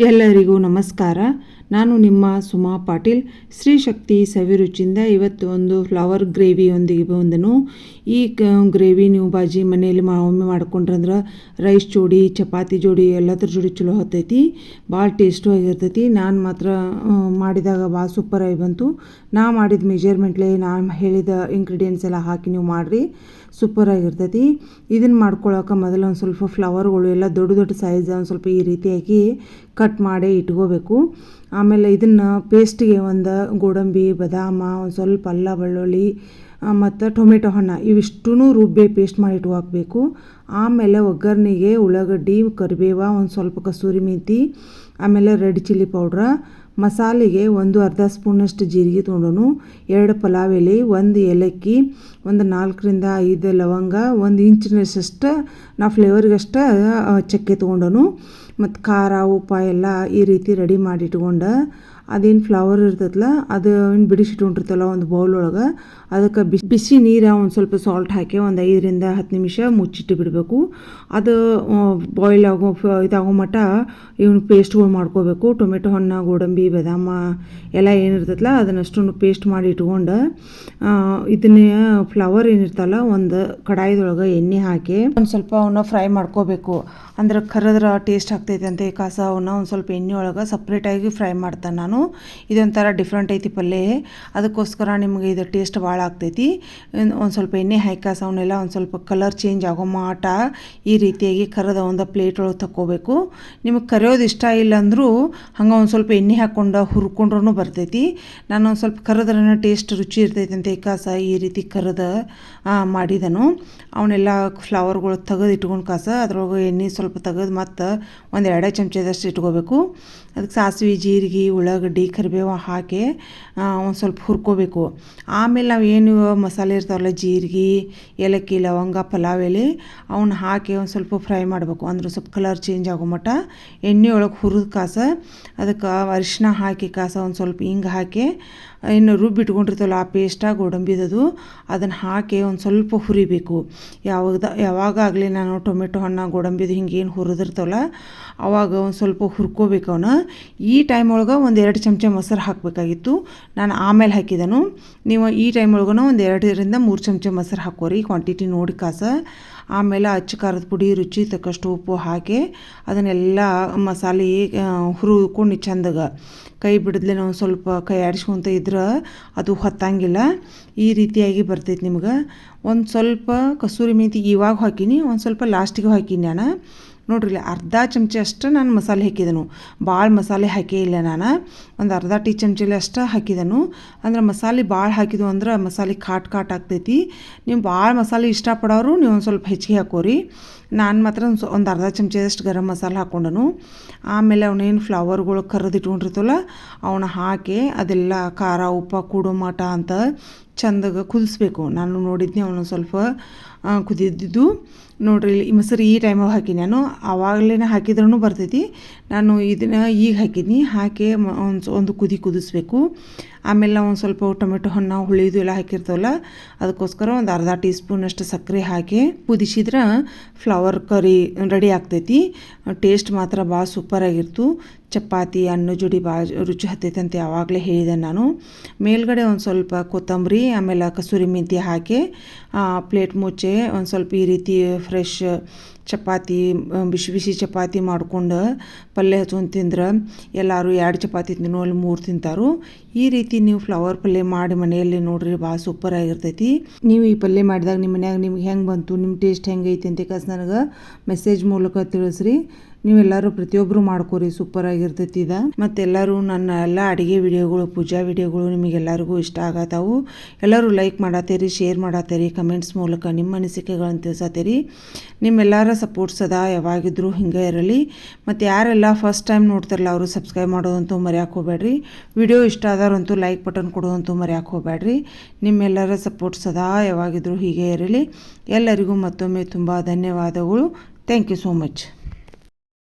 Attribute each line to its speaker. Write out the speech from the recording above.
Speaker 1: ಎಲ್ಲರಿಗೂ ನಮಸ್ಕಾರ. ನಾನು ನಿಮ್ಮ ಸುಮಾ ಪಾಟೀಲ್. ಶ್ರೀ ಶಕ್ತಿ ಸವಿರುಚಿಯಿಂದ ಇವತ್ತು ಒಂದು ಫ್ಲವರ್ ಗ್ರೇವಿಯೊಂದಿಗೆ ಬಂದನು. ಈ ಗ್ರೇವಿ ನೀವು ಬಾಜಿ ಮನೆಯಲ್ಲಿ ಒಮ್ಮೆ ಮಾಡ್ಕೊಂಡ್ರಂದ್ರೆ ರೈಸ್ ಜೋಡಿ ಚಪಾತಿ ಜೋಡಿ ಎಲ್ಲದ್ರ ಜೋಡಿ ಚಲೋ ಹತ್ತೈತಿ. ಭಾಳ ಟೇಸ್ಟು ಆಗಿರ್ತೈತಿ. ನಾನು ಮಾತ್ರ ಮಾಡಿದಾಗ ಭಾಳ ಸೂಪರಾಗಿ ಬಂತು. ನಾ ಮಾಡಿದ ಮೆಜರ್ಮೆಂಟ್ಲೆ ನಾನು ಹೇಳಿದ ಇಂಗ್ರೀಡಿಯೆಂಟ್ಸ್ ಎಲ್ಲ ಹಾಕಿ ನೀವು ಮಾಡಿರಿ, ಸೂಪರಾಗಿರ್ತೈತಿ. ಇದನ್ನು ಮಾಡ್ಕೊಳ್ಳೋಕೆ ಮೊದಲು ಒಂದು ಸ್ವಲ್ಪ ಫ್ಲವರ್ಗಳು ಎಲ್ಲ ದೊಡ್ಡ ದೊಡ್ಡ ಸೈಜ್ ಒಂದು ಸ್ವಲ್ಪ ಈ ರೀತಿಯಾಗಿ ಕಟ್ ಮಾಡಿ ಇಟ್ಕೋಬೇಕು. ಆಮೇಲೆ ಇದನ್ನು ಪೇಸ್ಟಿಗೆ ಒಂದು ಗೋಡಂಬಿ, ಬಾದಾಮ, ಒಂದು ಸ್ವಲ್ಪ ಅಲ್ಲ ಬೆಳ್ಳುಳ್ಳಿ ಮತ್ತು ಟೊಮೆಟೊ ಹಣ್ಣು ಇವಿಷ್ಟೂ ರುಬ್ಬಿ ಪೇಸ್ಟ್ ಮಾಡಿ ಇಟ್ಕೋಬೇಕು. ಆಮೇಲೆ ಒಗ್ಗರಣೆಗೆ ಉಳ್ಳಾಗಡ್ಡಿ, ಕರಿಬೇವ, ಒಂದು ಸ್ವಲ್ಪ ಕಸೂರಿ ಮೆಂತಿ, ಆಮೇಲೆ ರೆಡ್ ಚಿಲ್ಲಿ ಪೌಡ್ರ, ಮಸಾಲೆಗೆ ಒಂದು ಅರ್ಧ ಸ್ಪೂನಷ್ಟು ಜೀರಿಗೆ ತೊಗೊಂಡು, 2 ಪಲಾವ್ ಎಲೆ, 1 ಏಲಕ್ಕಿ, ಒಂದು 4ರಿಂದ 5 ಲವಂಗ, 1 ಇಂಚಿನಷ್ಟು ನಾ ಫ್ಲೇವರ್ಗಷ್ಟು ಚಕ್ಕೆ ತೊಗೊಂಡನು. ಮತ್ತು ಖಾರ ಉಪ್ಪು ಎಲ್ಲ ಈ ರೀತಿ ರೆಡಿ ಮಾಡಿ ಇಟ್ಕೊಂಡು, ಅದೇನು ಫ್ಲವರ್ ಇರ್ತೈತಲ್ಲ ಅದು ಇನ್ನು ಬಿಡಿಸಿಟ್ಕೊಂಡಿರ್ತಲ್ಲ ಒಂದು ಬೌಲ್ ಒಳಗೆ, ಅದಕ್ಕೆ ಬಿಸಿ ನೀರು ಒಂದು ಸ್ವಲ್ಪ ಸಾಲ್ಟ್ ಹಾಕಿ ಒಂದು 5ರಿಂದ 10 ನಿಮಿಷ ಮುಚ್ಚಿಟ್ಟು ಬಿಡಬೇಕು. ಅದು ಬಾಯ್ಲ್ ಇದಾಗೋ ಮಟ್ಟ ಇವನು ಪೇಸ್ಟ್ಗಳು ಮಾಡ್ಕೋಬೇಕು. ಟೊಮೆಟೊ ಹಣ್ಣು, ಗೋಡಂಬಿ, ಬಾದಾಮ ಎಲ್ಲ ಏನಿರ್ತೈತಲ್ಲ ಅದನ್ನಷ್ಟು ಪೇಸ್ಟ್ ಮಾಡಿ ಇಟ್ಕೊಂಡು, ಇದನ್ನೇ ಫ್ಲವರ್ ಏನಿರ್ತಲ್ಲ ಒಂದು ಕಡಾಯಿದೊಳಗೆ ಎಣ್ಣೆ ಹಾಕಿ ಒಂದು ಸ್ವಲ್ಪ ಅವನ್ನ ಫ್ರೈ ಮಾಡ್ಕೋಬೇಕು. ಅಂದ್ರೆ ಕರೆದ್ರೆ ಟೇಸ್ಟ್ ಆಗ್ತೈತೆ ಅಂತ ಕಾಸ ಅವನ್ನ ಒಂದು ಸ್ವಲ್ಪ ಎಣ್ಣೆ ಒಳಗೆ ಸಪ್ರೇಟಾಗಿ ಫ್ರೈ ಮಾಡ್ತಾನೆ ನಾನು. ಇದೊಂಥರ ಡಿಫ್ರೆಂಟ್ ಐತಿ ಪಲ್ಯ, ಅದಕ್ಕೋಸ್ಕರ ನಿಮಗೆ ಇದು ಟೇಸ್ಟ್ ಭಾಳ ಆಗ್ತೈತಿ. ಒಂದು ಸ್ವಲ್ಪ ಎಣ್ಣೆ ಹಾಕಿ ಅವನ್ನೆಲ್ಲ ಒಂದು ಸ್ವಲ್ಪ ಕಲರ್ ಚೇಂಜ್ ಆಗೋ ಮಾಟ ಈ ರೀತಿಯಾಗಿ ಕರೆದ ಒಂದು ಪ್ಲೇಟ್ ಒಳಗೆ ತಕ್ಕೋಬೇಕು. ನಿಮಗೆ ಕರಿಯೋದು ಇಷ್ಟ ಇಲ್ಲ ಅಂದರೂ ಹಂಗೆ ಒಂದು ಸ್ವಲ್ಪ ಎಣ್ಣೆ ಹಾಕ್ಕೊಂಡು ಹುರ್ಕೊಂಡ್ರೂ ಬರ್ತೈತಿ. ನಾನು ಒಂದು ಸ್ವಲ್ಪ ಕರೆದ್ರೆ ಟೇಸ್ಟ್ ರುಚಿ ಇರ್ತೈತಿ ಅಂತ ಕಾಸ ಈ ರೀತಿ ಕರೆದ ಮಾಡಿದನು. ಅವನ್ನೆಲ್ಲ ಫ್ಲವರ್ಗಳು ತೆಗೆದು ಇಟ್ಕೊಂಡು ಕಾಸ ಅದ್ರೊಳಗೆ ಎಣ್ಣೆ ಸ್ವಲ್ಪ ತೆಗೆದು ಮತ್ತು ಒಂದು 2 ಚಮಚದಷ್ಟು ಇಟ್ಕೋಬೇಕು. ಅದಕ್ಕೆ ಸಾಸಿವೆ, ಜೀರಿಗೆ, ಉಳ್ಳಾಗಡ್ಡಿ, ಕರಿಬೇವು ಹಾಕಿ ಒಂದು ಸ್ವಲ್ಪ ಹುರ್ಕೋಬೇಕು. ಆಮೇಲೆ ನಾವು ಏನು ಮಸಾಲೆ ಇರ್ತಾವಲ್ಲ ಜೀರಿಗೆ, ಏಲಕ್ಕಿ, ಲವಂಗ, ಪಲಾವ್ ಎಲೆ ಅವನ್ನ ಹಾಕಿ ಒಂದು ಸ್ವಲ್ಪ ಫ್ರೈ ಮಾಡಬೇಕು. ಅಂದ್ರೆ ಸ್ವಲ್ಪ ಕಲರ್ ಚೇಂಜ್ ಆಗೋ ಮಟ್ಟ ಎಣ್ಣೆ ಒಳಗೆ ಹುರಿದು ಕಾಸ ಅದಕ್ಕೆ ಅರಿಶಿನ ಹಾಕಿ ಕಾಸ ಒಂದು ಸ್ವಲ್ಪ ಹಿಂಗೆ ಹಾಕಿ ಇನ್ನು ರುಬ್ಬಿಟ್ಕೊಂಡಿರ್ತಲ್ಲ ಆ ಪೇಸ್ಟ ಗೋಡಂಬಿದದು ಅದನ್ನು ಹಾಕಿ ಒಂದು ಸ್ವಲ್ಪ ಹುರಿಬೇಕು. ಯಾವಾಗಲೇ ನಾನು ಟೊಮೆಟೊ ಹಣ್ಣು, ಗೋಡಂಬಿದು ಹಿಂಗೇನು ಹುರಿದಿರ್ತವಲ್ಲ ಅವಾಗ ಒಂದು ಸ್ವಲ್ಪ ಹುರ್ಕೋಬೇಕು ಅವನ್ನ. ಈ ಟೈಮ್ ಒಳಗೆ ಒಂದು 2 ಚಮಚ ಮೊಸರು ಹಾಕಬೇಕಾಗಿತ್ತು, ನಾನು ಆಮೇಲೆ ಹಾಕಿದನು. ನೀವು ಈ ಟೈಮ್ ಒಳಗೂ ಒಂದು 2ರಿಂದ 3 ಚಮಚ ಮೊಸರು ಹಾಕೋರಿ, ಕ್ವಾಂಟಿಟಿ ನೋಡಿ ಕಾಸ. ಆಮೇಲೆ ಅಚ್ಚ ಖಾರದ ಪುಡಿ, ರುಚಿ ತಕ್ಕಷ್ಟು ಉಪ್ಪು ಹಾಕಿ ಅದನ್ನೆಲ್ಲ ಮಸಾಲೆ ಹುರ್ಕೊಂಡು ಚಂದಾಗ ಕೈ ಬಿಡದ್ಲೆ ಒಂದು ಸ್ವಲ್ಪ ಕೈ ಆಡಿಸ್ಕೊತ ಇದ್ರೆ ಅದು ಹೊತ್ತಂಗಿಲ್ಲ. ಈ ರೀತಿಯಾಗಿ ಬರ್ತೈತೆ ನಿಮ್ಗೆ. ಒಂದು ಸ್ವಲ್ಪ ಕಸೂರಿ ಮೆಂತಿ ಇವಾಗ ಹಾಕೀನಿ, ಒಂದು ಸ್ವಲ್ಪ ಲಾಸ್ಟಿಗೆ ಹಾಕೀನಿ ನಾನು. ನೋಡ್ರಿ ಅರ್ಧ ಚಮಚ ಅಷ್ಟು ನಾನು ಮಸಾಲೆ ಹಾಕಿದನು, ಭಾಳ ಮಸಾಲೆ ಹಾಕೇ ಇಲ್ಲ. ನಾನು ಒಂದು ಅರ್ಧ ಟೀ ಚಮಚಲ್ಲಿ ಅಷ್ಟು ಹಾಕಿದನು. ಅಂದ್ರೆ ಮಸಾಲೆ ಭಾಳ ಹಾಕಿದ್ವು ಅಂದ್ರೆ ಮಸಾಲೆ ಕಾಟ್ ಆಗ್ತೈತಿ. ನೀವು ಭಾಳ ಮಸಾಲೆ ಇಷ್ಟಪಡೋರು ನೀವು ಒಂದು ಸ್ವಲ್ಪ ಹೆಚ್ಚಿಗೆ ಹಾಕೋರಿ. ನಾನು ಮಾತ್ರ ಒಂದು ಅರ್ಧ ಚಮಚದಷ್ಟು ಗರಂ ಮಸಾಲೆ ಹಾಕ್ಕೊಂಡನು. ಆಮೇಲೆ ಅವನೇನು ಫ್ಲವರ್ಗಳು ಕರೆದಿಟ್ಕೊಂಡಿರ್ತವಲ್ಲ ಅವನ್ನ ಹಾಕಿ ಅದೆಲ್ಲ ಖಾರ ಉಪ್ಪು ಕೂಡೋ ಮಟ ಅಂತ ಚಂದಾಗ ಕುದಿಸ್ಬೇಕು. ನಾನು ನೋಡಿದ್ನಿ ಅವನು ಸ್ವಲ್ಪ ಕುದಿದ್ದು. ನೋಡ್ರಿ ಈ ಮೊಸರು ಈ ಟೈಮಲ್ಲಿ ಹಾಕಿನಿ ನಾನು, ಆವಾಗಲೇ ಹಾಕಿದ್ರೂ ಬರ್ತೈತಿ. ನಾನು ಇದನ್ನು ಈಗ ಹಾಕಿದ್ನಿ. ಹಾಕಿ ಒಂದು ಕುದಿಸ್ಬೇಕು. ಆಮೇಲೆ ಒಂದು ಸ್ವಲ್ಪ ಟೊಮೆಟೊ ಹಣ್ಣು, ಹುಳಿದು ಎಲ್ಲ ಹಾಕಿರ್ತವಲ್ಲ ಅದಕ್ಕೋಸ್ಕರ ಒಂದು ಅರ್ಧ ಟೀ ಸ್ಪೂನಷ್ಟು ಸಕ್ಕರೆ ಹಾಕಿ ಕುದಿಸಿದ್ರೆ ಫ್ಲವರ್ ಕರಿ ರೆಡಿ ಆಗ್ತೈತಿ. ಟೇಸ್ಟ್ ಮಾತ್ರ ಭಾಳ ಸೂಪರಾಗಿರ್ತು. ಚಪಾತಿ ಅನ್ನ ಜೋಡಿ ಭಾಳ ರುಚಿ ಹತ್ತೈತೆ ಅಂತ ಯಾವಾಗಲೇ ಹೇಳಿದೆ ನಾನು. ಮೇಲ್ಗಡೆ ಒಂದು ಸ್ವಲ್ಪ ಕೊತ್ತಂಬರಿ ಆಮೇಲೆ ಕಸೂರಿ ಮೆಂತಿ ಹಾಕಿ ಪ್ಲೇಟ್ ಮುಚ್ಚಿ ಒಂದು ಸ್ವಲ್ಪ ಈ ರೀತಿ ಫ್ರೆಶ್ ಚಪಾತಿ, ಬಿಸಿ ಬಿಸಿ ಚಪಾತಿ ಮಾಡ್ಕೊಂಡು ಪಲ್ಯ ಹಚ್ಕೊಂಡು ತಿಂದ್ರೆ ಎಲ್ಲರೂ 2 ಚಪಾತಿ ತಿನ್ನೋ ಅಲ್ಲಿ 3 ತಿಂತಾರು. ಈ ರೀತಿ ನೀವು ಫ್ಲವರ್ ಪಲ್ಯ ಮಾಡಿ ಮನೆಯಲ್ಲಿ ನೋಡ್ರಿ, ಭಾಳ ಸೂಪರಾಗಿರ್ತೈತಿ. ನೀವು ಈ ಪಲ್ಯ ಮಾಡಿದಾಗ ನಿಮ್ಮ ಮನ್ಯಾಗ ನಿಮ್ಗೆ ಹೆಂಗೆ ಬಂತು, ನಿಮ್ಮ ಟೇಸ್ಟ್ ಹೆಂಗೆ ಐತಿ ಅಂತ ಕಾಸು ನನಗೆ ಮೆಸೇಜ್ ಮೂಲಕ ತಿಳಿಸ್ರಿ. ನೀವೆಲ್ಲರೂ ಪ್ರತಿಯೊಬ್ಬರು ಮಾಡ್ಕೋರಿ, ಸೂಪರಾಗಿರ್ತೈತಿ ಇದು. ಮತ್ತೆಲ್ಲರೂ ನನ್ನ ಎಲ್ಲ ಅಡುಗೆ ವಿಡಿಯೋಗಳು, ಪೂಜಾ ವಿಡಿಯೋಗಳು ನಿಮಗೆಲ್ಲರಿಗೂ ಇಷ್ಟ ಆಗತ್ತಾವು. ಎಲ್ಲರೂ ಲೈಕ್ ಮಾಡತ್ತೀರಿ, ಶೇರ್ ಮಾಡತ್ತೀರಿ, ಕಮೆಂಟ್ಸ್ ಮೂಲಕ ನಿಮ್ಮ ಅನಿಸಿಕೆಗಳನ್ನು ತಿಳಿಸತ್ತೀರಿ. ನಿಮ್ಮೆಲ್ಲರ ಸಪೋರ್ಟ್ ಸದಾ ಯಾವಾಗಿದ್ರೂ ಹಿಂಗೆ ಇರಲಿ. ಮತ್ತು ಯಾರೆಲ್ಲ ಫಸ್ಟ್ ಟೈಮ್ ನೋಡ್ತಾರಲ್ಲ ಅವರು ಸಬ್ಸ್ಕ್ರೈಬ್ ಮಾಡೋದಂತೂ ಮರೆಯೋಕೆ ಹೋಗ್ಬೇಡ್ರಿ. ವಿಡಿಯೋ ಇಷ್ಟ ಆದವ್ರಂತೂ ಲೈಕ್ ಬಟನ್ ಕೊಡೋದಂತೂ ಮರೆಯೋಕೆ ಹೋಗ್ಬೇಡ್ರಿ. ನಿಮ್ಮೆಲ್ಲರ ಸಪೋರ್ಟ್ ಸದಾ ಯಾವಾಗಿದ್ರೂ ಹೀಗೆ ಇರಲಿ. ಎಲ್ಲರಿಗೂ ಮತ್ತೊಮ್ಮೆ ತುಂಬ ಧನ್ಯವಾದಗಳು. Thank you so much.